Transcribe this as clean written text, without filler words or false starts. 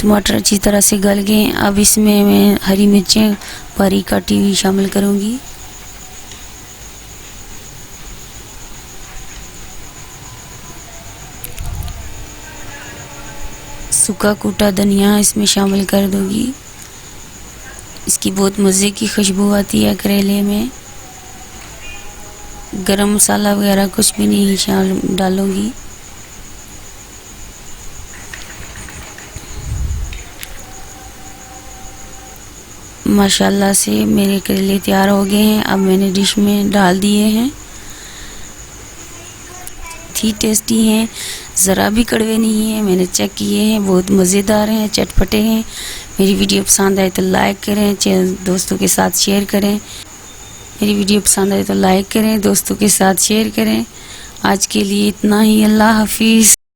टमाटर अच्छी तरह से गल गए। अब इसमें मैं हरी मिर्चें बारीक काटी हुई शामिल करूंगी। सूखा कूटा धनिया इसमें शामिल कर दूंगी। इसकी बहुत मज़े की खुशबू आती है करेले में। गरम मसाला वगैरह कुछ भी नहीं शामिल डालूंगी। माशाल्लाह से मेरे करेले तैयार हो गए हैं। अब मैंने डिश में डाल दिए हैं। ही टेस्टी हैं, ज़रा भी कड़वे नहीं हैं। मैंने चेक किए हैं, बहुत मज़ेदार हैं, चटपटे हैं। मेरी वीडियो पसंद आए तो लाइक करें, दोस्तों के साथ शेयर करें। मेरी वीडियो पसंद आए तो लाइक करें, दोस्तों के साथ शेयर करें। आज के लिए इतना ही। अल्लाह हाफिज़।